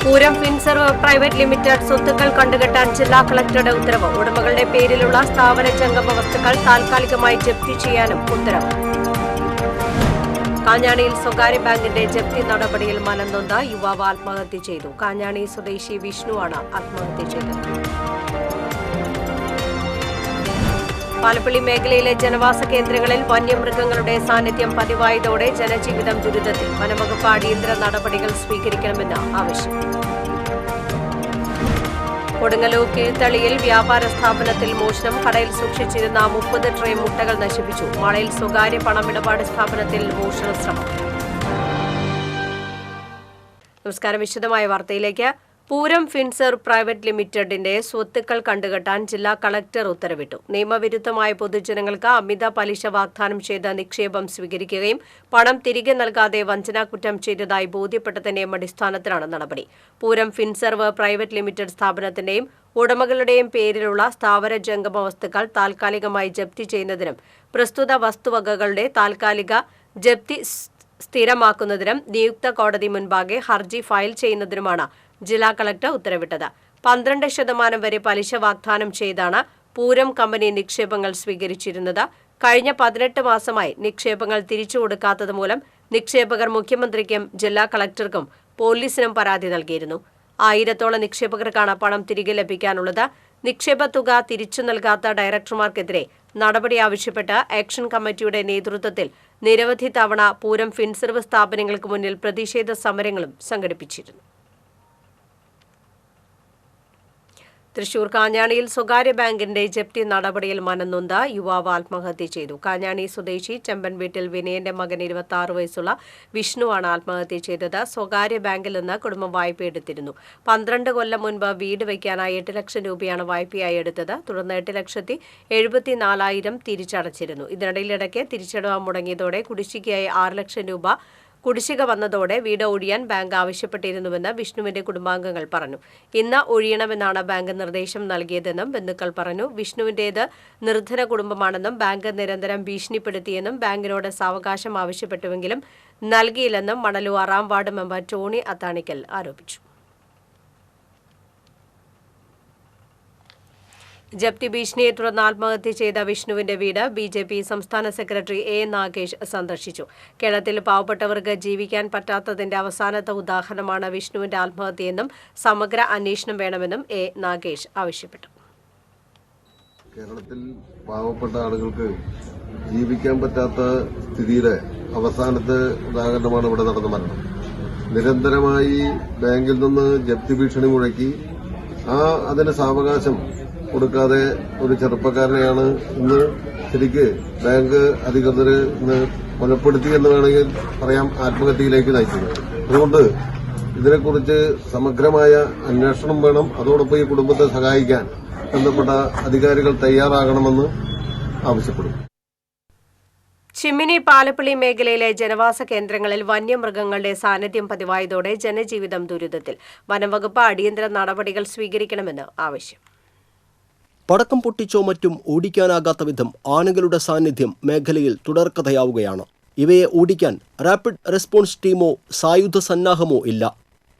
Pooram Finserv private limited സ്വത്തുക്കൾ കണ്ടുകെട്ടാൻ ജില്ലാ കളക്ടറുടെ ഉത്തരവ്. ഉടമകളുടെ പേരിലുള്ള സ്ഥാവര ജംഗമ വസ്തുക്കൾ താൽക്കാലികമായി ജപ്തി ചെയ്യാനും ഉത്തരവ്. കാഞ്ഞാണിയിൽ സ്വകാര്യ ബാങ്കിന്റെ ജപ്തി നടപടിയിൽ മനംനൊന്ത യുവാവ് ആത്മഹത്യ ചെയ്തു. കാഞ്ഞാണി സ്വദേശി വിഷ്ണുവാണ് ആത്മഹത്യ ചെയ്തത്. പാലപ്പള്ളി മേഖലയിലെ ജനവാസ കേന്ദ്രങ്ങളിൽ വന്യമൃഗങ്ങളുടെ സാന്നിധ്യം പതിവായതോടെ ജനജീവിതം ദുരിതത്തിൽ. വനംവകുപ്പ് അടിയന്തര നടപടികൾ സ്വീകരിക്കണമെന്ന് ആവശ്യം. കൊടുങ്ങല്ലൂർ കീഴ്ത്തളിയിൽ വ്യാപാര സ്ഥാപനത്തിൽ മോഷണം. കടയിൽ സൂക്ഷിച്ചിരുന്ന 30 ട്രേ മുട്ടകൾ നശിപ്പിച്ചു. മാളയിൽ സ്വകാര്യ പണമിടപാട് സ്ഥാപനത്തിൽ മോഷണ ശ്രമം. നമസ്കാരം. വിശദമായ വാർത്തയിലേക്ക്. പൂരം ഫിൻസർ പ്രൈവറ്റ് ലിമിറ്റഡിന്റെ സ്വത്തുക്കൾ കണ്ടുകെട്ടാൻ ജില്ലാ കളക്ടർ ഉത്തരവിട്ടു. നിയമവിരുദ്ധമായ പൊതുജനങ്ങൾക്ക് അമിത പലിശ വാഗ്ദാനം ചെയ്ത നിക്ഷേപം സ്വീകരിക്കുകയും പണം തിരികെ നൽകാതെ വഞ്ചനാക്കുറ്റം ചെയ്തതായി ബോധ്യപ്പെട്ടതിന്റെ അടിസ്ഥാനത്തിലാണ് നടപടി. പൂരം ഫിൻസർവ് പ്രൈവറ്റ് ലിമിറ്റഡ് സ്ഥാപനത്തിന്റെയും ഉടമകളുടെയും പേരിലുള്ള സ്ഥാവര ജംഗമ വസ്തുക്കൾ താൽക്കാലികമായി ജപ്തി ചെയ്യുന്നതിനും പ്രസ്തുത വസ്തുവകകളുടെ താൽക്കാലിക ജപ്തി സ്ഥിരമാക്കുന്നതിനും നിയുക്ത കോടതി മുൻപാകെ ഹർജി ഫയൽ ചെയ്യുന്നതിനുമാണ് ജില്ലാ കളക്ടർ ഉത്തരവിട്ടത്. 12% വരെ പലിശ വാഗ്ദാനം ചെയ്താണ് പൂരം കമ്പനി നിക്ഷേപങ്ങൾ സ്വീകരിച്ചിരുന്നത്. കഴിഞ്ഞ 18 മാസമായി നിക്ഷേപങ്ങൾ തിരിച്ചു കൊടുക്കാത്തത് മൂലം നിക്ഷേപകർ മുഖ്യമന്ത്രിക്കും ജില്ലാ കളക്ടർക്കും പോലീസിനും പരാതി നൽകിയിരുന്നു. 1000-ഓളം നിക്ഷേപകർക്കാണ് പണം തിരികെ ലഭിക്കാനുള്ളത്. നിക്ഷേപ തുക തിരിച്ചു നൽകാത്ത ഡയറക്ടർമാർക്കെതിരെ നടപടി ആവശ്യപ്പെട്ട് ആക്ഷൻ കമ്മിറ്റിയുടെ നേതൃത്വത്തിൽ നിരവധി തവണ പൂരം ഫിൻസർവ് സ്ഥാപനങ്ങൾക്ക് മുന്നിൽ പ്രതിഷേധ സമരങ്ങളും സംഘടിപ്പിച്ചിരുന്നു. തൃശൂർ കാഞ്ഞാണിയിൽ സ്വകാര്യ ബാങ്കിന്റെ ജപ്തി നടപടിയിൽ മനംനൊന്ത യുവാവ് ആത്മഹത്യ ചെയ്തു. കാഞ്ഞാണി സ്വദേശി ചെമ്പൻ വീട്ടിൽ വിനയന്റെ മകൻ 26 വയസ്സുള്ള വിഷ്ണുവാണ് ആത്മഹത്യ ചെയ്തത്. സ്വകാര്യ ബാങ്കിൽ നിന്ന് കുടുംബം വായ്പയെടുത്തിരുന്നു. 12 കൊല്ലം മുൻപ് വീട് വയ്ക്കാനായി 8 ലക്ഷം രൂപയാണ് വായ്പയായി എടുത്തത്. തുടർന്ന് 8,74,000 തിരിച്ചടച്ചിരുന്നു. ഇതിനിടയിൽ ഇടയ്ക്ക് തിരിച്ചടവ് മുടങ്ങിയതോടെ കുടിശ്ശികയായി 6 ലക്ഷം രൂപ കുടിശ്ശിക വന്നതോടെ വീട് ഒഴിയാൻ ബാങ്ക് ആവശ്യപ്പെട്ടിരുന്നുവെന്ന് വിഷ്ണുവിന്റെ കുടുംബാംഗങ്ങൾ പറഞ്ഞു. ഇന്ന് ഒഴിയണമെന്നാണ് ബാങ്ക് നിർദ്ദേശം നൽകിയതെന്നും ബന്ധുക്കൾ പറഞ്ഞു. വിഷ്ണുവിന്റേത് നിർധന കുടുംബമാണെന്നും ബാങ്ക് നിരന്തരം ഭീഷണിപ്പെടുത്തിയെന്നും ബാങ്കിനോട് സാവകാശം ആവശ്യപ്പെട്ടുവെങ്കിലും നൽകിയില്ലെന്നും മണലൂർ 6-ാം വാർഡ് മെമ്പർ ടോണി അത്താണിക്കൽ ആരോപിച്ചു. ജപ്തി ഭീഷണിയെ തുടർന്ന് ആത്മഹത്യ ചെയ്ത വിഷ്ണുവിന്റെ വീട് BJP സംസ്ഥാന സെക്രട്ടറി A. നാഗേഷ് സന്ദർശിച്ചു. കേരളത്തിൽ പാവപ്പെട്ടവർക്ക് ജീവിക്കാൻ പറ്റാത്തതിന്റെ അവസാനത്തെ ഉദാഹരണമാണ് വിഷ്ണുവിന്റെ ആത്മഹത്യയെന്നും സമഗ്ര അന്വേഷണം വേണമെന്നും A. നാഗേഷ് ആവശ്യപ്പെട്ടു. കേരളത്തിൽ പാവപ്പെട്ട ആളുകൾക്ക് ജീവിക്കാൻ പറ്റാത്ത സ്ഥിതിയുടെ അവസാനത്തെ ഉദാഹരണമാണ് ഇവിടെ നടന്ന മരണം. നിരന്തരമായി ബാങ്കിൽ നിന്ന് ജപ്തി ഭീഷണി മുഴക്കി അതിന് സാവകാശം കൊടുക്കാതെ ഒരു ചെറുപ്പക്കാരനെയാണ് ഇന്ന് ശരിക്ക് ബാങ്ക് അധികൃതർ ഇന്ന് കൊലപ്പെടുത്തി എന്ന് വേണമെങ്കിൽ പറയാം, ആത്മഹത്യയിലേക്ക് നയിച്ചത്. അതുകൊണ്ട് ഇതിനെക്കുറിച്ച് സമഗ്രമായ അന്വേഷണം വേണം. അതോടൊപ്പം ഈ കുടുംബത്തെ സഹായിക്കാൻ ബന്ധപ്പെട്ട അധികാരികൾ തയ്യാറാകണമെന്ന് ആവശ്യപ്പെടും. ചിമ്മിനി പാലപ്പള്ളി മേഖലയിലെ ജനവാസ കേന്ദ്രങ്ങളിൽ വന്യമൃഗങ്ങളുടെ സാന്നിധ്യം പതിവായതോടെ ജനജീവിതം ദുരിതത്തിൽ. വനംവകുപ്പ് അടിയന്തര നടപടികൾ സ്വീകരിക്കണമെന്ന് ആവശ്യം. പടക്കം പൊട്ടിച്ചോ മറ്റും ഓടിക്കാനാകാത്ത വിധം ആനകളുടെ സാന്നിധ്യം മേഖലയിൽ തുടർക്കഥയാവുകയാണ്. ഇവയെ ഓടിക്കാൻ റാപ്പിഡ് റെസ്പോൺസ് ടീമോ സായുധ സന്നാഹമോ ഇല്ല.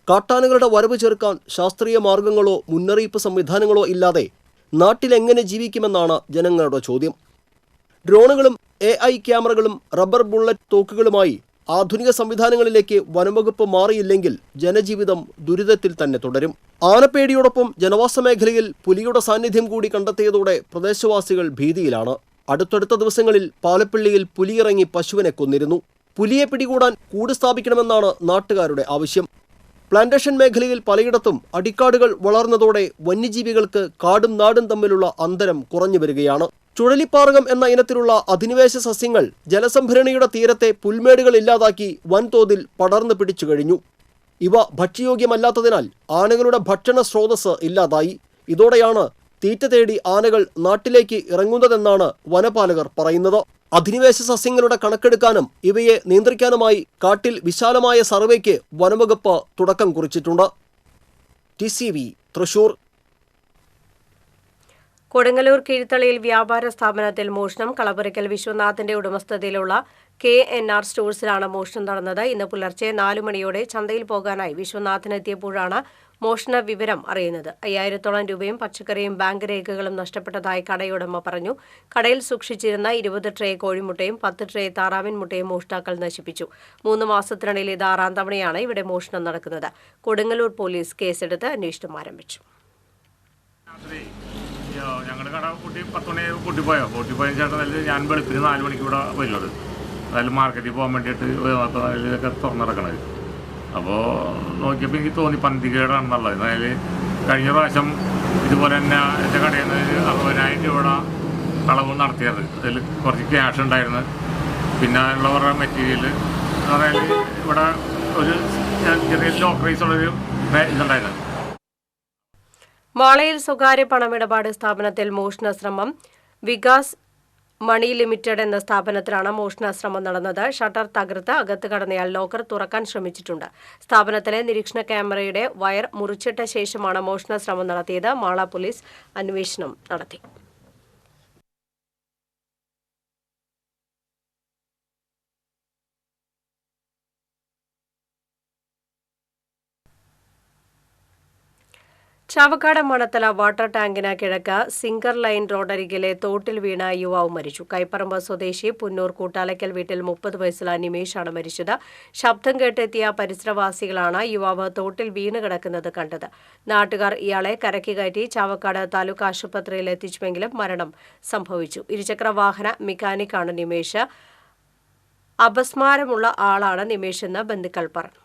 കാട്ടാനകളുടെ വരവ് ചേർക്കാൻ ശാസ്ത്രീയ മാർഗങ്ങളോ മുന്നറിയിപ്പ് സംവിധാനങ്ങളോ ഇല്ലാതെ നാട്ടിലെങ്ങനെ ജീവിക്കുമെന്നാണ് ജനങ്ങളുടെ ചോദ്യം. ഡ്രോണുകളും AI ക്യാമറകളും റബ്ബർ ബുള്ളറ്റ് തോക്കുകളുമായി ആധുനിക സംവിധാനങ്ങളിലേക്ക് വനംവകുപ്പ് മാറിയില്ലെങ്കിൽ ജനജീവിതം ദുരിതത്തിൽ തന്നെ തുടരും. ആനപ്പേടിയോടൊപ്പം ജനവാസ മേഖലയിൽ പുലിയുടെ സാന്നിധ്യം കൂടി കണ്ടെത്തിയതോടെ പ്രദേശവാസികൾ ഭീതിയിലാണ്. അടുത്തടുത്ത ദിവസങ്ങളിൽ പാലപ്പള്ളിയിൽ പുലിയിറങ്ങി പശുവിനെ കൊന്നിരുന്നു. പുലിയെ പിടികൂടാൻ കൂട് സ്ഥാപിക്കണമെന്നാണ് നാട്ടുകാരുടെ ആവശ്യം. പ്ലാന്റേഷൻ മേഖലയിൽ പലയിടത്തും അടിക്കാടുകൾ വളർന്നതോടെ വന്യജീവികൾക്ക് കാടും നാടും തമ്മിലുള്ള അന്തരം കുറഞ്ഞു വരികയാണ്. ചുഴലിപ്പാറകം എന്ന ഇനത്തിലുള്ള അധിനിവേശ സസ്യങ്ങൾ ജലസംഭരണിയുടെ തീരത്തെ പുൽമേടുകൾ ഇല്ലാതാക്കി വൻതോതിൽ പടർന്നു പിടിച്ചു കഴിഞ്ഞു. ഇവ ഭക്ഷ്യയോഗ്യമല്ലാത്തതിനാൽ ആനകളുടെ ഭക്ഷണ സ്രോതസ് ഇല്ലാതായി. ഇതോടെയാണ് തീറ്റ തേടി ആനകൾ നാട്ടിലേക്ക് ഇറങ്ങുന്നതെന്നാണ് വനപാലകർ പറയുന്നത്. അധിനിവേശ സസ്യങ്ങളുടെ കണക്കെടുക്കാനും ഇവയെ നിയന്ത്രിക്കാനുമായി കാട്ടിൽ വിശാലമായ സർവേക്ക് വനംവകുപ്പ് തുടക്കം കുറിച്ചിട്ടുണ്ട്. TCV തൃശൂർ. കൊടുങ്ങല്ലൂർ കീഴ്ത്തളിയിൽ വ്യാപാര സ്ഥാപനത്തിൽ മോഷണം. കളപുരയ്ക്കൽ വിശ്വനാഥിന്റെ ഉടമസ്ഥതയിലുള്ള KNR സ്റ്റോഴ്സിലാണ് മോഷണം നടന്നത്. ഇന്ന് പുലർച്ചെ 4 മണിയോടെ ചന്തയിൽ പോകാനായി വിശ്വനാഥിനെത്തിയപ്പോഴാണ് മോഷണ വിവരം അറിയുന്നത്. 5000-ഓളം രൂപയും പച്ചക്കറിയും ബാങ്ക് രേഖകളും നഷ്ടപ്പെട്ടതായി കടയുടമ പറഞ്ഞു. കടയിൽ സൂക്ഷിച്ചിരുന്ന 20 ട്രേ കോഴിമുട്ടയും 10 ട്രേ താറാവിൻ മുട്ടയും മോഷ്ടാക്കൾ നശിപ്പിച്ചു. 3 മാസത്തിനിടയിൽ ഇത് 6ാം തവണയാണ് ഇവിടെ മോഷണം നടക്കുന്നത്. കൊടുങ്ങല്ലൂർ പോലീസ് കേസെടുത്ത് അന്വേഷണം ആരംഭിച്ചു. ഞങ്ങളുടെ കട പൊട്ടിപ്പോയോ ചേട്ടൻ ഞാൻ വെളുപ്പിന് 4 മണിക്ക് ഇവിടെ വരുന്നത്. അതിൽ മാർക്കറ്റിൽ പോകാൻ വേണ്ടിയിട്ട് അതിലൊക്കെ തുറന്നിറക്കണത്. അപ്പോൾ നോക്കിയപ്പോൾ എനിക്ക് തോന്നി പന്തികേടാണെന്നുള്ളത്. അതിൽ കഴിഞ്ഞ പ്രാവശ്യം ഇതുപോലെ തന്നെ എൻ്റെ കടയിൽ നിന്ന് 60,000 രൂപയുടെ കളവ് നടത്തിയത്. അതിൽ കുറച്ച് ക്യാഷ് ഉണ്ടായിരുന്നു. പിന്നെ അതിനുള്ള മെറ്റീരിയൽ അതായത് ഇവിടെ ഒരു ചെറിയ ലോക്കറൈസുള്ളൊരു ഇതുണ്ടായിരുന്നു. മാളയിൽ സ്വകാര്യ പണമിടപാട് സ്ഥാപനത്തിൽ മോഷണശ്രമം. വികാസ് മണി ലിമിറ്റഡ് എന്ന സ്ഥാപനത്തിലാണ് മോഷണശ്രമം നടന്നത്. ഷട്ടർ തകർത്ത് അകത്ത് കടന്നയാൾ ലോക്കർ തുറക്കാൻ ശ്രമിച്ചിട്ടുണ്ട്. സ്ഥാപനത്തിലെ നിരീക്ഷണ ക്യാമറയുടെ വയർ മുറിച്ചിട്ട ശേഷമാണ് മോഷണശ്രമം നടത്തിയത്. മാള പോലീസ് അന്വേഷണം നടത്തി. ചാവക്കാട് മണത്തല വാട്ടർ ടാങ്കിന് കിഴക്ക് സിംഗർ ലൈൻ റോഡരികിലെ തോട്ടിൽ വീണ യുവാവ് മരിച്ചു. കൈപ്പറമ്പ് സ്വദേശി പുന്നൂർ കൂട്ടാലയ്ക്കൽ വീട്ടിൽ 30 വയസ്സുള്ള നിമേഷാണ് മരിച്ചത്. ശബ്ദം കേട്ടെത്തിയ പരിസരവാസികളാണ് യുവാവ് തോട്ടിൽ വീണ് കിടക്കുന്നത് കണ്ടത്. നാട്ടുകാർ ഇയാളെ കരയ്ക്ക് കയറ്റി ചാവക്കാട് താലൂക്ക് ആശുപത്രിയിൽ എത്തിച്ചുവെങ്കിലും മരണം സംഭവിച്ചു. ഇരുചക്ര വാഹന മെക്കാനിക്കാണ് നിമേഷ്. അപസ്മാരമുള്ള ആളാണ് നിമേഷെന്ന് ബന്ധുക്കൾ പറഞ്ഞു.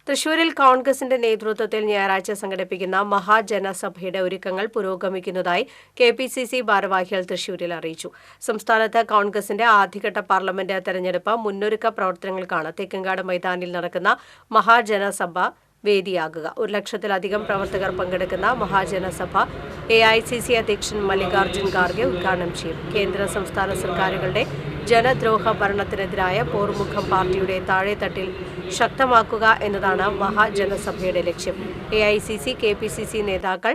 തൃശൂരിൽ കോൺഗ്രസിന്റെ നേതൃത്വത്തിൽ ഞായറാഴ്ച സംഘടിപ്പിക്കുന്ന മഹാജനസഭയുടെ ഒരുക്കങ്ങൾ പുരോഗമിക്കുന്നതായി KPCC ഭാരവാഹികൾ തൃശൂരിൽ അറിയിച്ചു. സംസ്ഥാനത്ത് കോൺഗ്രസിന്റെ ആദ്യഘട്ട പാർലമെന്റ് തെരഞ്ഞെടുപ്പ് മുന്നൊരുക്ക പ്രവർത്തനങ്ങൾക്കാണ് തെക്കങ്കാട് മൈതാനിൽ നടക്കുന്ന മഹാജനസഭ വേദിയാകുക. 100,000-ലധികം പ്രവർത്തകർ പങ്കെടുക്കുന്ന മഹാജനസഭ AICC അധ്യക്ഷൻ മല്ലികാർജ്ജുൻ ഖാർഗെ ഉദ്ഘാടനം ചെയ്യും. കേന്ദ്ര സംസ്ഥാന സർക്കാരുകളുടെ ജനദ്രോഹ ഭരണത്തിനെതിരായ പോർമുഖം പാർട്ടിയുടെ താഴെത്തട്ടിൽ ശക്തമാക്കുക എന്നതാണ് മഹാജനസഭയുടെ ലക്ഷ്യം. AICC KPCC നേതാക്കൾ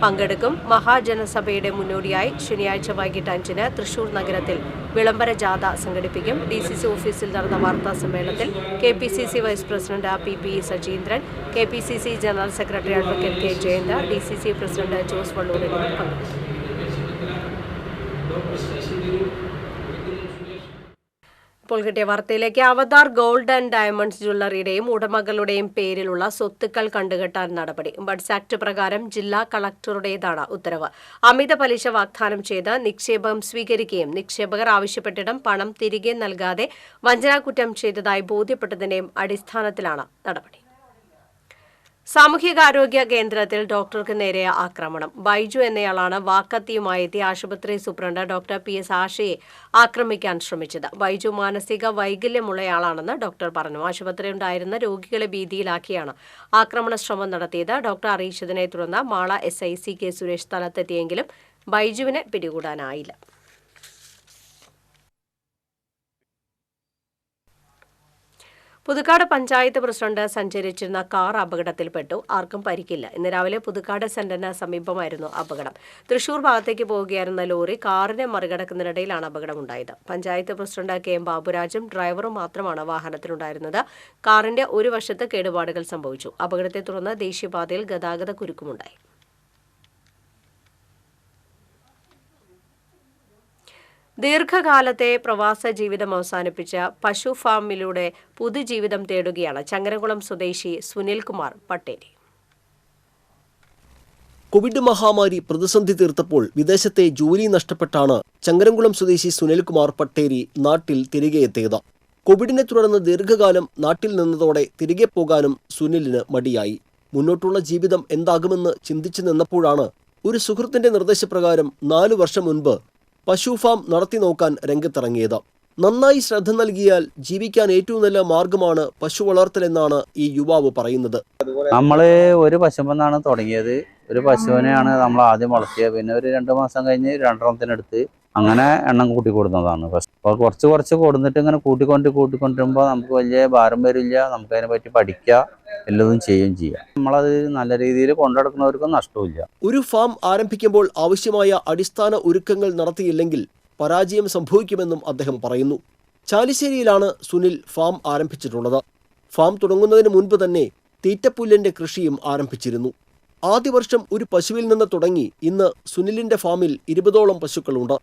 പങ്കെടുക്കും. മഹാജനസഭയുടെ മുന്നോടിയായി ശനിയാഴ്ച വൈകിട്ട് 5-ന് തൃശൂർ നഗരത്തിൽ വിളംബര ജാഥ സംഘടിപ്പിക്കും. DCC ഓഫീസിൽ നടന്ന വാർത്താ സമ്മേളനത്തിൽ KPCC vice president PP Sajeendran, KPCC general secretary advocate K Jayantha, DCC president Jose Valloor എന്നിവർ പങ്കെടുത്തു. ഇപ്പോൾ കിട്ടിയ വാർത്തയിലേക്ക്. അവതാർ ഗോൾഡ് ആൻഡ് ഡയമണ്ട്സ് ജ്വല്ലറിയുടെയും ഉടമകളുടെയും പേരിലുള്ള സ്വത്തുക്കൾ കണ്ടുകെട്ടാൻ നടപടി. ബഡ്സ് ആക്ട് പ്രകാരം ജില്ലാ കളക്ടറുടേതാണ് ഉത്തരവ്. അമിത പലിശ വാഗ്ദാനം ചെയ്ത് നിക്ഷേപം സ്വീകരിക്കുകയും നിക്ഷേപകർ ആവശ്യപ്പെട്ടിടം പണം തിരികെ നൽകാതെ വഞ്ചനാകുറ്റം ചെയ്തതായി ബോധ്യപ്പെട്ടതിന്റെയും അടിസ്ഥാനത്തിലാണ് നടപടി. സാമൂഹികാരോഗ്യ കേന്ദ്രത്തിൽ ഡോക്ടർക്ക് നേരെ ആക്രമണം. ബൈജു എന്നയാളാണ് വാക്കത്തിയുമായി എത്തി ആശുപത്രി സൂപ്രണ്ട് ഡോക്ടർ PS ആഷയെ ആക്രമിക്കാൻ ശ്രമിച്ചത്. ബൈജു മാനസിക വൈകല്യമുള്ളയാളാണെന്ന് ഡോക്ടർ പറഞ്ഞു. ആശുപത്രിയിലുണ്ടായിരുന്ന രോഗികളെ ഭീതിയിലാക്കിയാണ് ആക്രമണ ശ്രമം നടത്തിയത്. ഡോക്ടർ അറിയിച്ചതിനെ തുടർന്ന് മാള SI CK സുരേഷ് സ്ഥലത്തെത്തിയെങ്കിലും ബൈജുവിനെ പിടികൂടാനായില്ല. പുതുക്കാട് പഞ്ചായത്ത് പ്രസിഡന്റ് സഞ്ചരിച്ചിരുന്ന കാർ അപകടത്തിൽപ്പെട്ടു. ആർക്കും പരിക്കില്ല. ഇന്ന് രാവിലെ പുതുക്കാട് സെന്ററിന് സമീപമായിരുന്നു അപകടം. തൃശൂർ ഭാഗത്തേക്ക് പോവുകയായിരുന്ന ലോറി കാറിനെ മറികടക്കുന്നതിനിടയിലാണ് അപകടമുണ്ടായത്. പഞ്ചായത്ത് പ്രസിഡന്റ് KM ബാബുരാജും ഡ്രൈവറും മാത്രമാണ് വാഹനത്തിലുണ്ടായിരുന്നത്. കാറിന്റെ ഒരു വശത്ത് കേടുപാടുകൾ സംഭവിച്ചു. അപകടത്തെ തുടർന്ന് ദേശീയപാതയിൽ ഗതാഗത കുരുക്കുമുണ്ടായി. ദീർഘകാലത്തെ പ്രവാസ ജീവിതം അവസാനിപ്പിച്ച പശു ഫാമിലൂടെ പുതുജീവിതം തേടുകയാണ് ചങ്ങരംകുളം സ്വദേശി സുനിൽകുമാർ പട്ടേരി. കോവിഡ് മഹാമാരി പ്രതിസന്ധി തീർത്തപ്പോൾ വിദേശത്തെ ജോലി നഷ്ടപ്പെട്ടാണ് ചങ്ങരംകുളം സ്വദേശി സുനിൽകുമാർ പട്ടേരി നാട്ടിൽ തിരികെ എത്തിയത്. കോവിഡിനെ തുടർന്ന് ദീർഘകാലം നാട്ടിൽ നിന്നതോടെ തിരികെ പോകാനും സുനിലിന് മടിയായി. മുന്നോട്ടുള്ള ജീവിതം എന്താകുമെന്ന് ചിന്തിച്ചു നിന്നപ്പോഴാണ് ഒരു സുഹൃത്തിന്റെ നിർദ്ദേശപ്രകാരം 4 വർഷം മുൻപ് പശു ഫാം നടത്തി നോക്കാൻ രംഗത്തിറങ്ങിയത്. നന്നായി ശ്രദ്ധ നൽകിയാൽ ജീവിക്കാൻ ഏറ്റവും നല്ല മാർഗമാണ് പശു വളർത്തലെന്നാണ് ഈ യുവാവ് പറയുന്നത്. നമ്മള് ഒരു പശുമെന്നാണ് തുടങ്ങിയത്. ഒരു പശുവിനെയാണ് നമ്മൾ ആദ്യം വളർത്തിയത്. പിന്നെ ഒരു 2 മാസം കഴിഞ്ഞ് 2 എണ്ണത്തിനെടുത്ത് അങ്ങനെ എണ്ണം കൂട്ടി കൊടുക്കുന്നതാണ്. അപ്പോൾ കുറച്ച് കൊടുത്തിട്ട് ഇങ്ങനെ കൂട്ടിക്കൊണ്ടിരുമ്പോൾ നമുക്ക് വലിയ ഭാരം വരില്ല. നമുക്ക് അതിനെ പറ്റി പഠിക്കുക, എല്ലതും ചെയ്യുകയും ചെയ്യാം. നമ്മളത് നല്ല രീതിയിൽ കൊണ്ടുനടക്കുന്നവർക്കും നഷ്ടമില്ല. ഒരു ഫാം ആരംഭിക്കുമ്പോൾ ആവശ്യമായ അടിസ്ഥാന ഒരുക്കങ്ങൾ നടത്തിയില്ലെങ്കിൽ പരാജയം സംഭവിക്കുമെന്നും അദ്ദേഹം പറയുന്നു. ചാലിശ്ശേരിയിലാണ് സുനിൽ ഫാം ആരംഭിച്ചിട്ടുള്ളത്. ഫാം തുടങ്ങുന്നതിന് മുൻപ് തന്നെ തീറ്റപ്പുല്ലിന്റെ കൃഷിയും ആരംഭിച്ചിരുന്നു. ആദ്യ വർഷം ഒരു പശുവിൽ നിന്ന് തുടങ്ങി ഇന്ന് സുനിലിന്റെ ഫാമിൽ 20ഓളം പശുക്കളുണ്ട്.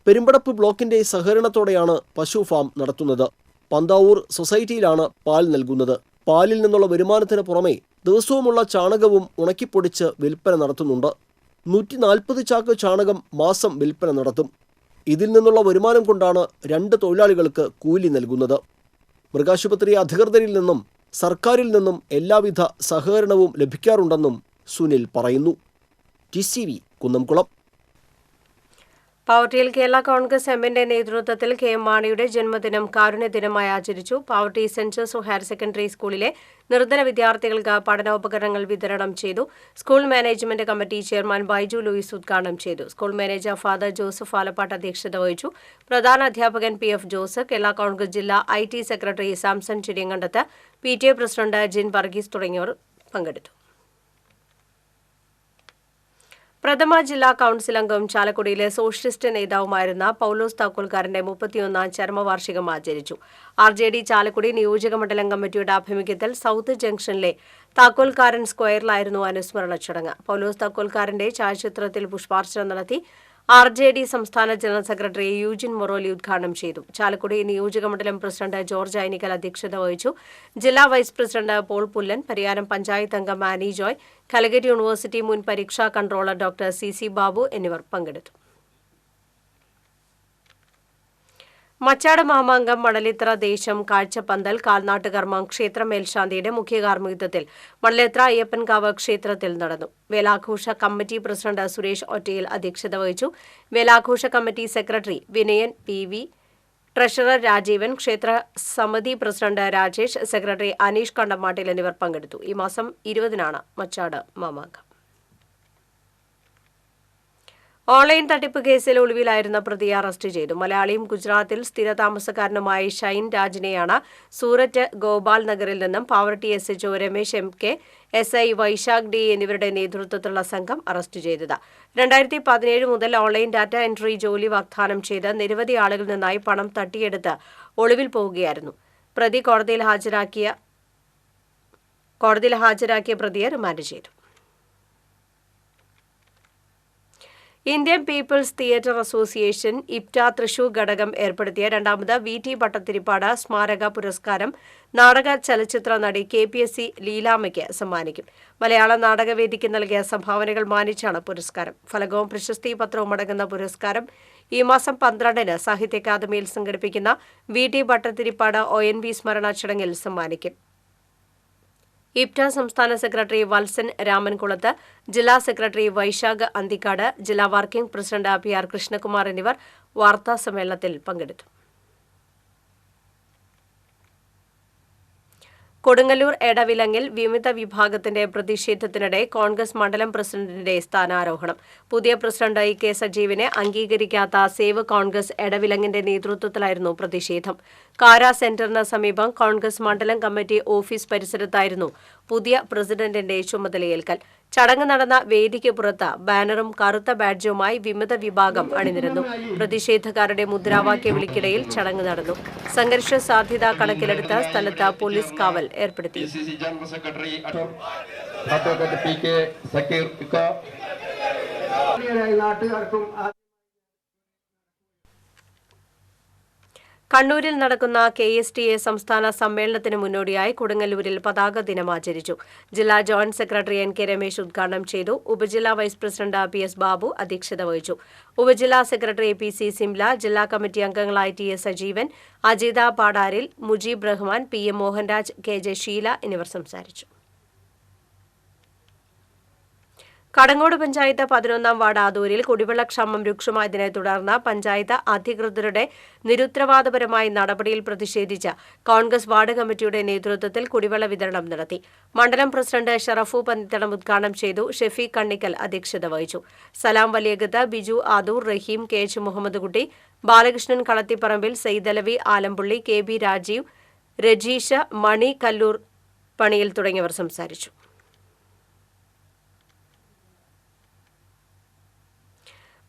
പെരുമ്പടപ്പ് ബ്ലോക്കിന്റെ സഹകരണത്തോടെയാണ് പശു ഫാം നടത്തുന്നത്. പന്താവൂർ സൊസൈറ്റിയിലാണ് പാൽ നൽകുന്നത്. പാലിൽ നിന്നുള്ള വരുമാനത്തിന് പുറമെ ദിവസവുമുള്ള ചാണകവും ഉണക്കിപ്പൊടിച്ച് വിൽപ്പന നടത്തുന്നുണ്ട്. 140 ചാക്ക് ചാണകം മാസം വിൽപ്പന നടത്തും. ഇതിൽ നിന്നുള്ള വരുമാനം കൊണ്ടാണ് 2 തൊഴിലാളികൾക്ക് കൂലി നൽകുന്നത്. മൃഗാശുപത്രി അധികൃതരിൽ നിന്നും സർക്കാരിൽ നിന്നും എല്ലാവിധ സഹകരണവും ലഭിക്കാറുണ്ടെന്നും സുനിൽ പറയുന്നു. TCV കുന്നംകുളം. പാവട്ടിയിൽ കേരള കോൺഗ്രസ് എമ്മിന്റെ നേതൃത്വത്തിൽ KM മാണിയുടെ ജന്മദിനം കാരുണ്യദിനമായി ആചരിച്ചു. Pavatty saint Joseph higher secondary സ്കൂളിലെ നിർധന വിദ്യാർത്ഥികൾക്ക് പഠനോപകരണങ്ങൾ വിതരണം ചെയ്തു. School management committee chairman Baiju Louis ഉദ്ഘാടനം ചെയ്തു. School manager father Joseph Alappatt അധ്യക്ഷത വഹിച്ചു. പ്രധാന അധ്യാപകൻ PF ജോസ്, കേരള കോൺഗ്രസ് ജില്ലാ IT secretary Samson Chiriyankandath, PTA president Jin Varghese തുടങ്ങിയവർ പങ്കെടുത്തു. പ്രഥമ ജില്ലാ കൌൺസിൽ അംഗം ചാലക്കുടിയിലെ സോഷ്യലിസ്റ്റ് നേതാവുമായിരുന്ന പൗലോസ് താക്കോൽക്കാരന്റെ 31ാം ചരമവാർഷികം ആചരിച്ചു. RJD ചാലക്കുടി നിയോജക മണ്ഡലം കമ്മിറ്റിയുടെ ആഭിമുഖ്യത്തിൽ സൗത്ത് ജംഗ്ഷനിലെ താക്കോൽക്കാരൻ സ്ക്വയറിലായിരുന്നു അനുസ്മരണ ചടങ്ങ്. പൗലോസ് താക്കോൽക്കാരന്റെ ഛായാചിത്രത്തിൽ പുഷ്പാർച്ചന നടത്തി. RJD സംസ്ഥാന ജനറൽ സെക്രട്ടറി യൂജിൻ മൊറോലി ഉദ്ഘാടനം ചെയ്തു. ചാലക്കുടി നിയോജക മണ്ഡലം പ്രസിഡന്റ് ജോർജ് ഐനിക്കൽ അധ്യക്ഷത വഹിച്ചു. ജില്ലാ വൈസ് പ്രസിഡന്റ് പോൾ പുല്ലൻ, പരിയാരം പഞ്ചായത്ത് അംഗം ആനി ജോയ്, കാലിക്കറ്റ് യൂണിവേഴ്സിറ്റി മുൻ പരീക്ഷാ കൺട്രോളർ ഡോക്ടർ CC ബാബു എന്നിവർ പങ്കെടുത്തു. മച്ചാട് മാമാങ്കം, മണലിത്ര ദേശം, കാഴ്ചപ്പന്തൽ, കാൽനാട്ടുകർമ്മം ക്ഷേത്ര മേൽശാന്തിയുടെ മുഖ്യ കാർമ്മികത്വത്തിൽ മണലിത്ര അയ്യപ്പൻകാവ് ക്ഷേത്രത്തിൽ നടന്നു. വേലാഘോഷ കമ്മിറ്റി പ്രസിഡന്റ് സുരേഷ് ഒറ്റയിൽ അധ്യക്ഷത വഹിച്ചു. വേലാഘോഷ committee secretary Vinayan PV, treasurer Rajeevan, ക്ഷേത്ര സമിതി പ്രസിഡന്റ് രാജേഷ്, സെക്രട്ടറി അനീഷ് കണ്ടമാട്ടിൽ എന്നിവർ പങ്കെടുത്തു. ഈ മാസം 20-നാണ് മച്ചാട് മാമാങ്കം. ഓൺലൈൻ തട്ടിപ്പ് കേസിൽ ഒളിവിലായിരുന്ന പ്രതിയെ അറസ്റ്റ് ചെയ്തു. മലയാളിയും ഗുജറാത്തിൽ സ്ഥിരതാമസക്കാരനുമായ ഷൈൻ രാജിനെയാണ് സൂററ്റ് ഗോപാൽ നഗറിൽ നിന്നും Pavaratty SHO Ramesh MK, SI Vaishakh D എന്നിവരുടെ നേതൃത്വത്തിലുള്ള സംഘം അറസ്റ്റ് ചെയ്തത്. 2017 മുതൽ ഓൺലൈൻ ഡാറ്റ എൻട്രി ജോലി വാഗ്ദാനം ചെയ്ത് നിരവധി ആളുകളിൽ നിന്നായി പണം തട്ടിയെടുത്ത് ഒളിവിൽ പോവുകയായിരുന്നു. പ്രതി കോടതിയിൽ ഹാജരാക്കിയ പ്രതിയെ റിമാൻഡ് ചെയ്തു. Indian people's theatre association IPTA Thrissur ഘടകം ഏർപ്പെടുത്തിയ 2ാമത് VT ഭട്ടതിരിപ്പാട് സ്മാരക പുരസ്കാരം നാടക ചലച്ചിത്ര നടി KPSC ലീലാമ്മയ്ക്ക് സമ്മാനിക്കും. മലയാള നാടകവേദിക്ക് നൽകിയ സംഭാവനകൾ മാനിച്ചാണ് പുരസ്കാരം. ഫലകവും പ്രശസ്തി പത്രവും അടങ്ങുന്ന പുരസ്കാരം ഈ മാസം 12-ന് സാഹിത്യ അക്കാദമിയിൽ സംഘടിപ്പിക്കുന്ന VT ഭട്ടതിരിപ്പാട് ONV സ്മരണ ചടങ്ങിൽ സമ്മാനിക്കും. IPTA സംസ്ഥാന സെക്രട്ടറി വത്സൻ രാമൻകുളത്ത്, ജില്ലാ സെക്രട്ടറി വൈശാഖ് അന്തിക്കാട്, ജില്ലാ വർക്കിംഗ് പ്രസിഡന്റ് PR കൃഷ്ണകുമാർ എന്നിവർ വാർത്താസമ്മേളനത്തിൽ പങ്കെടുത്തു. കൊടുങ്ങല്ലൂർ എടവിലങ്ങിൽ വിമത വിഭാഗത്തിന്റെ പ്രതിഷേധത്തിനിടെ കോൺഗ്രസ് മണ്ഡലം പ്രസിഡന്റിന്റെ സ്ഥാനാരോഹണം. പുതിയ പ്രസിഡന്റ് IK സജീവിനെ അംഗീകരിക്കാത്ത സേവ് കോൺഗ്രസ് എടവിലങ്ങിന്റെ നേതൃത്വത്തിലായിരുന്നു പ്രതിഷേധം. കാര സെന്ററിന് സമീപം കോൺഗ്രസ് മണ്ഡലം കമ്മിറ്റി ഓഫീസ് പരിസരത്തായിരുന്നു പുതിയ പ്രസിഡന്റിന്റെ ചുമതലയേൽക്കൽ. ചടങ്ങ് നടന്ന വേദിക്ക് പുറത്ത് ബാനറും കറുത്ത ബാഡ്ജുമായി വിമത വിഭാഗം അണിനിരന്നു. പ്രതിഷേധക്കാരുടെ മുദ്രാവാക്യ വിളിക്കിടയിൽ ചടങ്ങ് നടന്നു. സംഘർഷ സാധ്യത കണക്കിലെടുത്ത് സ്ഥലത്ത് പോലീസ് കാവൽ ഏർപ്പെടുത്തി. കണ്ണൂരിൽ നടക്കുന്ന KSTA സംസ്ഥാന സമ്മേളനത്തിന് മുന്നോടിയായി കൊടുങ്ങല്ലൂരിൽ പതാക ദിനം ആചരിച്ചു. ജില്ലാ ജോയിന്റ് സെക്രട്ടറി NK രമേശ് ഉദ്ഘാടനം ചെയ്തു. ഉപജില്ലാ വൈസ് പ്രസിഡന്റ് PS ബാബു അധ്യക്ഷത വഹിച്ചു. ഉപജില്ലാ സെക്രട്ടറി PC സിംല, ജില്ലാ കമ്മിറ്റി അംഗങ്ങളായ TS Sajeevan, Ajitha പാടാരിൽ, Mujeeb Rahman, PM Mohanraj, KJ Sheela എന്നിവർ സംസാരിച്ചു. കടങ്ങോട് പഞ്ചായത്ത് 11-ാം വാർഡ് ആദൂരിൽ കുടിവെള്ളക്ഷാമം രൂക്ഷമായതിനെ തുടർന്ന് പഞ്ചായത്ത് അധികൃതരുടെ നിരുത്തരവാദപരമായ നടപടിയിൽ പ്രതിഷേധിച്ച് കോൺഗ്രസ് വാർഡ് കമ്മിറ്റിയുടെ നേതൃത്വത്തിൽ കുടിവെള്ള വിതരണം നടത്തി. മണ്ഡലം പ്രസിഡന്റ് ഷറഫു പന്നിത്തടം ഉദ്ഘാടനം ചെയ്തു. ഷെഫീഖ് കണ്ണിക്കൽ അധ്യക്ഷത വഹിച്ചു. സലാം വലിയകത്ത്, ബിജു ആദൂർ, റഹീം, കെ എച്ച് മുഹമ്മദ് കുട്ടി, ബാലകൃഷ്ണൻ കളത്തിപ്പറമ്പിൽ, സൈദലവി ആലമ്പുള്ളി, കെ ബി രാജീവ്, രജീഷ, മണി കല്ലൂർ പണിയിൽ തുടങ്ങിയവർ സംസാരിച്ചു.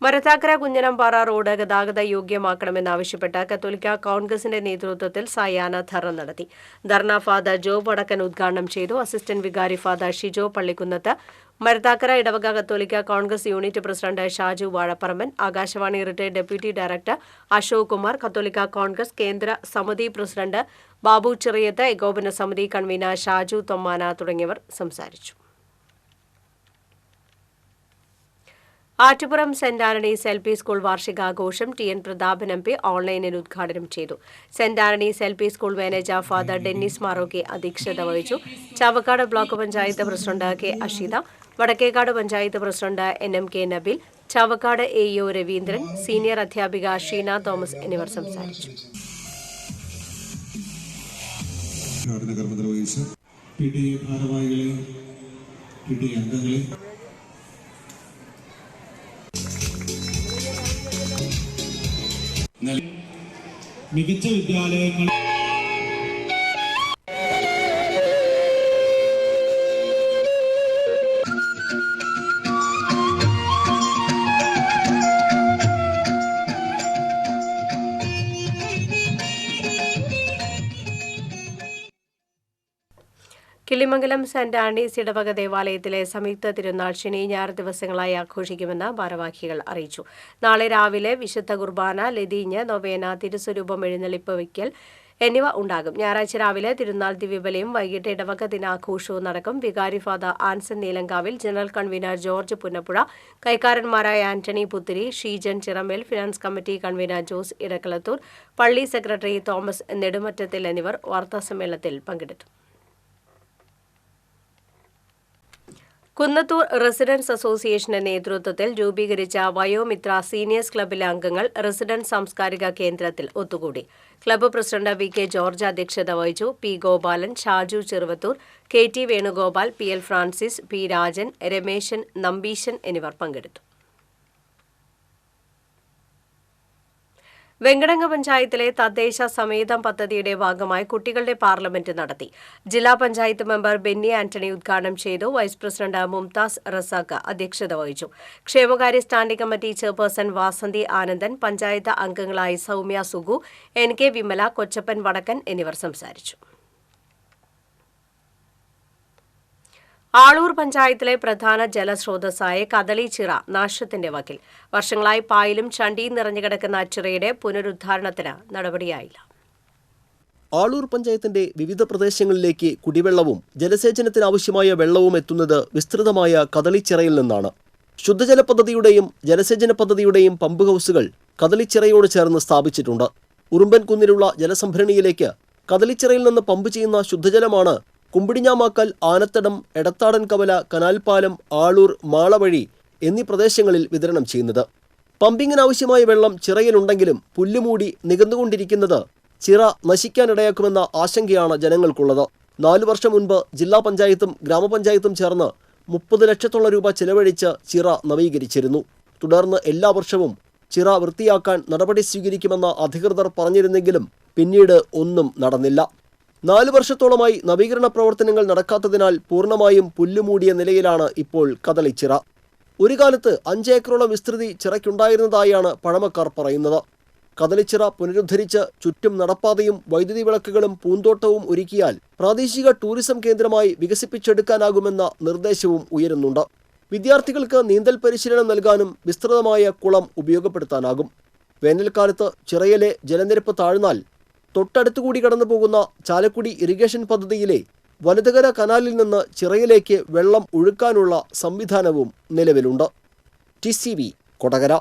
മരത്താക്കര കുഞ്ഞനംപാറ റോഡ് ഗതാഗത യോഗ്യമാക്കണമെന്നാവശ്യപ്പെട്ട് കത്തോലിക്ക കോൺഗ്രസിന്റെ നേതൃത്വത്തിൽ സായാഹ്ന ധർണ നടത്തി. ധർണ ഫാദർ ജോബ് വടക്കൻ ഉദ്ഘാടനം ചെയ്തു. അസിസ്റ്റന്റ് വികാരി ഫാദർ ഷിജോ പള്ളിക്കുന്നത്ത്, മരത്താക്കര ഇടവക കത്തോലിക്ക Congress unit president Shaju Vazhapparamban, Akashvani retired deputy director Ashok Kumar, കത്തോലിക്ക കോൺഗ്രസ് കേന്ദ്ര സമിതി പ്രസിഡന്റ് ബാബു ചെറിയത്ത്, ഏകോപന സമിതി കൺവീനർ ഷാജു തൊമ്മാന തുടങ്ങിയവർ സംസാരിച്ചു. Attupuram saint Antony's LP. School വാർഷികാഘോഷം ടി.എൻ. പ്രതാപൻ എം.പി. ഓൺലൈനിൽ ഉദ്ഘാടനം ചെയ്തു. Saint Antony's LP. School manager father Dennis Marokki അധ്യക്ഷത വഹിച്ചു. Chavakkad block panchayat president K Ashitha, Vadakkekad panchayat president NMK. Nabil, Chavakkad AEO. Raveendran, senior അധ്യാപിക ഷീന തോമസ് എന്നിവർ സംസാരിച്ചു. മികച്ച വിദ്യാലയങ്ങൾ കിളിമംഗലം സെന്റ് ആന്റണീസ് ഇടവക ദേവാലയത്തിലെ സംയുക്ത തിരുനാൾ ശനി ഞായർ ദിവസങ്ങളായി ആഘോഷിക്കുമെന്ന് ഭാരവാഹികൾ അറിയിച്ചു. നാളെ രാവിലെ വിശുദ്ധ കുർബാന, ലതീഞ്ഞ്, നൊവേന, തിരുസ്വരൂപം എഴുന്നള്ളിപ്പ് വയ്ക്കൽ എന്നിവ ഉണ്ടാകും. ഞായറാഴ്ച രാവിലെ തിരുനാൾ ദിവ്യബലിയും വൈകിട്ട് ഇടവക ദിനാഘോഷവും നടക്കും. വികാരി father Anson Neelankavil, general convener George Punnappuzha, കൈക്കാരന്മാരായ Antony Puthiri, Sheejan Chiramel, finance committee convener Jose Edakkalathur, പള്ളി സെക്രട്ടറി തോമസ് നെടുമറ്റത്തിൽ എന്നിവർ വാർത്താസമ്മേളനത്തിൽ പങ്കെടുത്തു. കുന്നത്തൂർ റെസിഡൻസ് അസോസിയേഷന്റെ നേതൃത്വത്തിൽ രൂപീകരിച്ച വയോമിത്ര സീനിയേഴ്സ് ക്ലബ്ബിലെ അംഗങ്ങൾ റെസിഡൻസ് സാംസ്കാരിക കേന്ദ്രത്തിൽ ഒത്തുകൂടി. Club president V K George അധ്യക്ഷത വഹിച്ചു. P Gopalan, Shaju Cheruvathur, K T Venugopal, P L Francis, P Rajan, Rameshan, Nambeesan എന്നിവർ പങ്കെടുത്തു. വെങ്കടങ്ങ പഞ്ചായത്തിലെ തദ്ദേശ സമേതം പദ്ധതിയുടെ ഭാഗമായി കുട്ടികളുടെ പാർലമെന്റ് നടത്തി. ജില്ലാ പഞ്ചായത്ത് മെമ്പർ ബെന്നി ആന്റണി ഉദ്ഘാടനം ചെയ്തു. വൈസ് പ്രസിഡന്റ് മുംതാസ് റസാഖ് അധ്യക്ഷത വഹിച്ചു. ക്ഷേമകാര്യ standing committee chairperson Vasanthi Anandan, panchayat അംഗങ്ങളായി സൗമ്യ സുഗു, എൻ കെ വിമല, കൊച്ചപ്പൻ വടക്കൻ എന്നിവർ സംസാരിച്ചു. ആളൂർ പഞ്ചായത്തിലെ പ്രധാന ജലസ്രോതസ്സായ കദളിച്ചിറ നാശത്തിന്റെ വക്കിൽ. വർഷങ്ങളായി പായലും ചണ്ടിയും നിറഞ്ഞു കിടക്കുന്ന ചിറയുടെ പുനരുദ്ധാരണത്തിന് നടപടിയായില്ല. ആളൂർ പഞ്ചായത്തിന്റെ വിവിധ പ്രദേശങ്ങളിലേക്ക് കുടിവെള്ളവും ജലസേചനത്തിനാവശ്യമായ വെള്ളവും എത്തുന്നത് വിസ്തൃതമായ കദളിച്ചിറയിൽ നിന്നാണ്. ശുദ്ധജല പദ്ധതിയുടെയും ജലസേചന പദ്ധതിയുടെയും പമ്പ് ഹൗസുകൾ കദളിച്ചിറയോട് ചേർന്ന് സ്ഥാപിച്ചിട്ടുണ്ട്. ഉറുമ്പൻ കുന്നിലുള്ള ജലസംഭരണിയിലേക്ക് കദളിച്ചിറയിൽ നിന്ന് പമ്പ് ചെയ്യുന്ന ശുദ്ധജലമാണ് കുമ്പിടിഞ്ഞാമാക്കൽ, ആനത്തടം, എടത്താടൻ കവല, കനാൽപ്പാലം, ആളൂർ, മാളവഴി എന്നീ പ്രദേശങ്ങളിൽ വിതരണം ചെയ്യുന്നത്. പമ്പിങ്ങിനാവശ്യമായ വെള്ളം ചിറയിലുണ്ടെങ്കിലും പുല്ലുമൂടി നികന്നുകൊണ്ടിരിക്കുന്നത് ചിറ നശിക്കാനിടയാക്കുമെന്ന ആശങ്കയാണ് ജനങ്ങൾക്കുള്ളത്. 4 വർഷം മുൻപ് ജില്ലാ പഞ്ചായത്തും ഗ്രാമപഞ്ചായത്തും ചേർന്ന് 30 ലക്ഷത്തോളം രൂപ ചെലവഴിച്ച് ചിറ നവീകരിച്ചിരുന്നു. തുടർന്ന് എല്ലാ വർഷവും ചിറ വൃത്തിയാക്കാൻ നടപടി സ്വീകരിക്കുമെന്ന് അധികൃതർ പറഞ്ഞിരുന്നെങ്കിലും പിന്നീട് ഒന്നും നടന്നില്ല. 4 വർഷത്തോളമായി നവീകരണ പ്രവർത്തനങ്ങൾ നടക്കാത്തതിനാൽ പൂർണ്ണമായും പുല്ലുമൂടിയ നിലയിലാണ് ഇപ്പോൾ കദളിച്ചിറ. ഒരു കാലത്ത് 5 ഏക്കറോളം വിസ്തൃതി ചിറയ്ക്കുണ്ടായിരുന്നതായാണ് പഴമക്കാർ പറയുന്നത്. കദളിച്ചിറ പുനരുദ്ധരിച്ച് ചുറ്റും നടപ്പാതയും വൈദ്യുതി വിളക്കുകളും പൂന്തോട്ടവും ഒരുക്കിയാൽ പ്രാദേശിക ടൂറിസം കേന്ദ്രമായി വികസിപ്പിച്ചെടുക്കാനാകുമെന്ന നിർദ്ദേശവും ഉയരുന്നുണ്ട്. വിദ്യാർത്ഥികൾക്ക് നീന്തൽ പരിശീലനം നൽകാനും വിസ്തൃതമായ കുളം ഉപയോഗപ്പെടുത്താനാകും. വേനൽക്കാലത്ത് ചിറയിലെ ജലനിരപ്പ് താഴ്ന്നാൽ തൊട്ടടുത്തുകൂടി കടന്നുപോകുന്ന ചാലക്കുടി ഇറിഗേഷൻ പദ്ധതിയിലെ വലതുകര കനാലിൽ നിന്ന് ചിറയിലേക്ക് വെള്ളം ഒഴുക്കാനുള്ള സംവിധാനവും നിലവിലുണ്ട്. TCV Kodakara.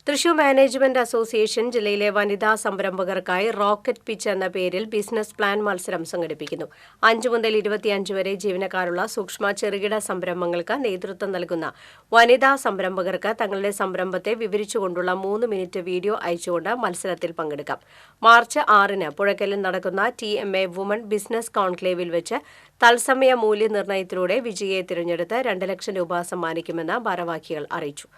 Thrissur management association ജില്ലയിലെ വനിതാ സംരംഭകർക്കായി റോക്കറ്റ് പിച്ച് എന്ന പേരിൽ ബിസിനസ് പ്ലാൻ മത്സരം സംഘടിപ്പിക്കുന്നു. 5 മുതൽ 25 വരെ ജീവനക്കാരുള്ള സൂക്ഷ്മ ചെറുകിട സംരംഭങ്ങൾക്ക് നേതൃത്വം നൽകുന്ന വനിതാ സംരംഭകർക്ക് തങ്ങളുടെ സംരംഭത്തെ വിവരിച്ചുകൊണ്ടുള്ള 3 മിനിറ്റ് വീഡിയോ അയച്ചുകൊണ്ട് മത്സരത്തിൽ പങ്കെടുക്കാം. മാർച്ച് 6-ന് പുഴയ്ക്കലിൽ നടക്കുന്ന TMA വുമൺ ബിസിനസ് കോൺക്ലേവിൽ വെച്ച് തത്സമയ മൂല്യനിർണ്ണയത്തിലൂടെ വിജയിയെ തിരഞ്ഞെടുത്ത് 2 ലക്ഷം രൂപ സമ്മാനിക്കുമെന്ന് ഭാരവാഹികൾ അറിയിച്ചു.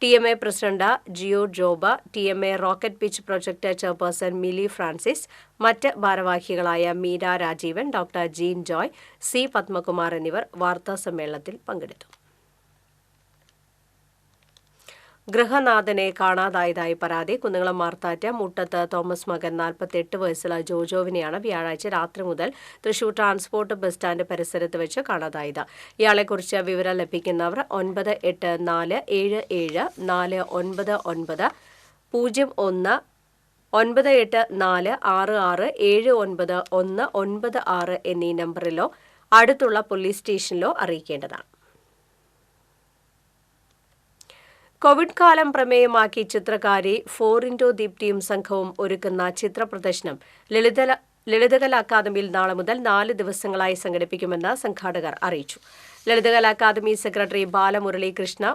TMA president Jio Joba, TMA rocket pitch project chairperson Mili Francis, മറ്റ് ഭാരവാഹികളായ Meera Rajeevan, doctor Jeen Joy, C Padmakumar എന്നിവർ വാർത്താസമ്മേളനത്തിൽ പങ്കെടുത്തു. ഗൃഹനാഥനെ കാണാതായതായി പരാതി. കുന്നംകുളം മാർത്താറ്റ് മുട്ടത്ത് തോമസ് മകൻ 48 വയസ്സുള്ള ജോജോവിനെയാണ് വ്യാഴാഴ്ച രാത്രി മുതൽ തൃശൂർ ട്രാൻസ്പോർട്ട് ബസ് സ്റ്റാൻഡ് പരിസരത്ത് വെച്ച് കാണാതായത്. ഇയാളെക്കുറിച്ച് വിവരം ലഭിക്കുന്നവർ 9847749901 9846679196 എന്നീ നമ്പറിലോ അടുത്തുള്ള പോലീസ് സ്റ്റേഷനിലോ അറിയിക്കേണ്ടതാണ്. കോവിഡ് കാലം പ്രമേയമാക്കി ചിത്രകാരി 4 ദീപ്തിയും സംഘവും ഒരുക്കുന്ന ചിത്രപ്രദർശനം ലളിതകല അക്കാദമിയിൽ നാളെ മുതൽ 4 ദിവസങ്ങളായി സംഘടിപ്പിക്കുമെന്ന് സംഘാടകർ അറിയിച്ചു. ലളിതകല അക്കാദമി സെക്രട്ടറി ബാലമുരളീകൃഷ്ണ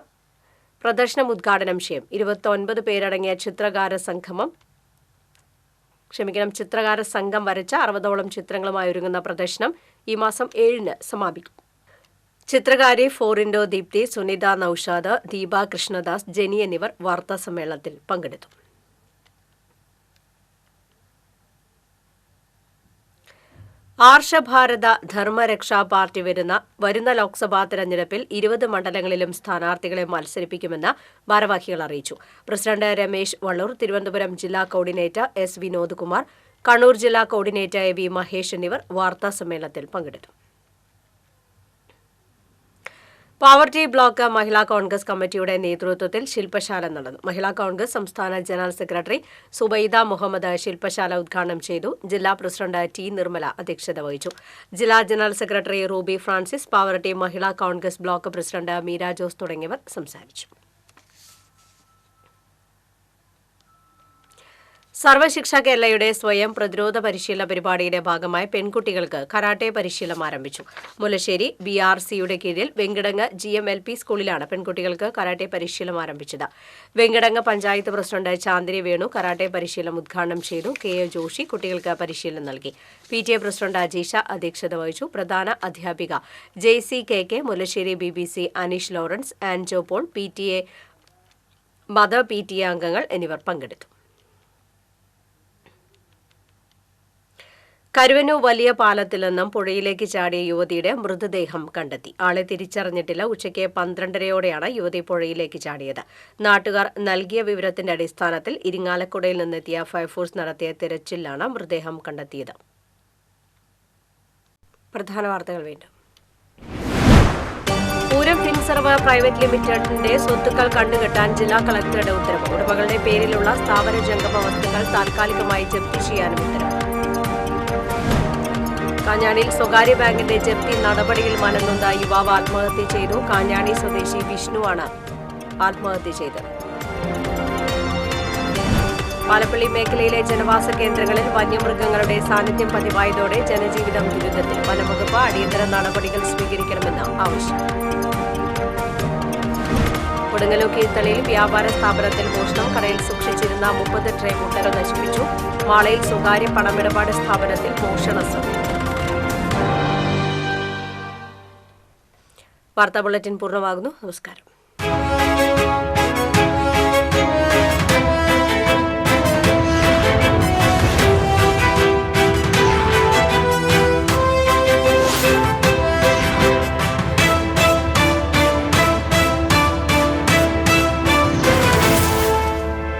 പ്രദർശനം ഉദ്ഘാടനം ചെയ്യും. 29 പേരടങ്ങിയ ചിത്രകാര സംഘം വരച്ച 60ഓളം ചിത്രങ്ങളുമായി ഒരുങ്ങുന്ന പ്രദർശനം ഈ മാസം 7-ന് സമാപിക്കും. ചിത്രകാരി 4 ദീപ്തി, സുനിത നൌഷാദ്, ദീപ കൃഷ്ണദാസ്, ജെനി എന്നിവർ വാർത്താസമ്മേളനത്തിൽ പങ്കെടുത്തു. ആർഷഭാരത ധർമ്മരക്ഷാ പാർട്ടി വരുന്ന ലോക്സഭാ തെരഞ്ഞെടുപ്പിൽ 20 മണ്ഡലങ്ങളിലും സ്ഥാനാർത്ഥികളെ മത്സരിപ്പിക്കുമെന്ന് ഭാരവാഹികൾ അറിയിച്ചു. പ്രസിഡന്റ് രമേശ് വള്ളൂർ, തിരുവനന്തപുരം ജില്ലാ കോർഡിനേറ്റർ S വിനോദ് കുമാർ, കണ്ണൂർ ജില്ലാ കോർഡിനേറ്റർ AV മഹേഷ് എന്നിവർ വാർത്താസമ്മേളനത്തിൽ പങ്കെടുത്തു. പാവർട്ടി ബ്ലോക്ക് മഹിളാ കോൺഗ്രസ് കമ്മിറ്റിയുടെ നേതൃത്വത്തിൽ ശില്പശാല നടന്നു. മഹിളാ കോൺഗ്രസ് സംസ്ഥാന ജനറൽ സെക്രട്ടറി സുബൈദ മുഹമ്മദ് ശില്പശാല ഉദ്ഘാടനം ചെയ്തു. ജില്ലാ പ്രസിഡന്റ് T നിർമ്മല അധ്യക്ഷത വഹിച്ചു. ജില്ലാ general secretary Ruby Francis, poverty Mahila Congress block president Meera Jose തുടങ്ങിയവർ സംസാരിച്ചു. സർവശിക്ഷ കേരളയുടെ സ്വയം പ്രതിരോധ പരിശീലന പരിപാടിയുടെ ഭാഗമായി പെൺകുട്ടികൾക്ക് കരാട്ടെ പരിശീലനം ആരംഭിച്ചു. മുല്ലശ്ശേരി BRCയുടെ കീഴിൽ വെങ്കിടങ്ങ് GMLP സ്കൂളിലാണ് പെൺകുട്ടികൾക്ക് കരാട്ടെ പരിശീലനം ആരംഭിച്ചത്. വെങ്കിടങ്ങ് പഞ്ചായത്ത് പ്രസിഡന്റ് ചാന്ദിനി വേണു കരാട്ടെ പരിശീലനം ഉദ്ഘാടനം ചെയ്തു. KA ജോഷി കുട്ടികൾക്ക് പരിശീലനം നൽകി. PTA പ്രസിഡന്റ് അജീഷ അധ്യക്ഷത വഹിച്ചു. പ്രധാന അധ്യാപിക JC KK, Mullassery BBC Aneesh Lawrence, Anjo Paul, PTA mother PTA അംഗങ്ങൾ എന്നിവർ പങ്കെടുത്തു. കരുവന്നൂർ വലിയ പാലത്തിൽ നിന്നും പുഴയിലേക്ക് ചാടിയ യുവതിയുടെ മൃതദേഹം കണ്ടെത്തി. ആളെ തിരിച്ചറിഞ്ഞിട്ടില്ല. ഉച്ചയ്ക്ക് 12:30യോടെയാണ് യുവതി പുഴയിലേക്ക് ചാടിയത്. നാട്ടുകാർ നൽകിയ വിവരത്തിന്റെ അടിസ്ഥാനത്തിൽ ഇരിങ്ങാലക്കുടയിൽ നിന്നെത്തിയ ഫയർഫോഴ്സ് നടത്തിയ തിരച്ചിലാണ് മൃതദേഹം കണ്ടെത്തിയത്. പ്രധാന വാർത്തകൾ വീണ്ടും. പൂരം ഫിൻസർവ് പ്രൈവറ്റ് ലിമിറ്റഡിന്റെ സ്വത്തുക്കൾ കണ്ടുകെട്ടാൻ ജില്ലാ കളക്ടറുടെ ഉത്തരവ്. ഉടമകളുടെ പേരിലുള്ള സ്ഥാപന ജംഗമ വസ്തുക്കൾ താൽക്കാലികമായി ജപ്തി ചെയ്യാനും ഉത്തരവ്. കാഞ്ഞാണിയിൽ സ്വകാര്യ ബാങ്കിന്റെ ജപ്തി നടപടിയിൽ മനംനൊന്ത യുവാവ് ആത്മഹത്യ ചെയ്തു. കാഞ്ഞാണി സ്വദേശി വിഷ്ണുവാണ് ആത്മഹത്യ ചെയ്തത്. പാലപ്പള്ളി മേഖലയിലെ ജനവാസ കേന്ദ്രങ്ങളിൽ വന്യമൃഗങ്ങളുടെ സാന്നിധ്യം പതിവായതോടെ ജനജീവിതം ദുരിതത്തിൽ. വനംവകുപ്പ് അടിയന്തര നടപടികൾ സ്വീകരിക്കണമെന്ന് ആവശ്യം. കൊടുങ്ങല്ലൂർ കീഴ്ത്തലയിൽ വ്യാപാര സ്ഥാപനത്തിൽ മോഷണം. കടയിൽ സൂക്ഷിച്ചിരുന്ന 30 ട്രേ മുട്ടകൾ നശിപ്പിച്ചു. മാളയിൽ സ്വകാര്യ പണമിടപാട് സ്ഥാപനത്തിൽ മോഷണ ശ്രമം. വാർത്താ ബുള്ളറ്റിൻ പൂർണ്ണമാകുന്നു. നമസ്കാരം.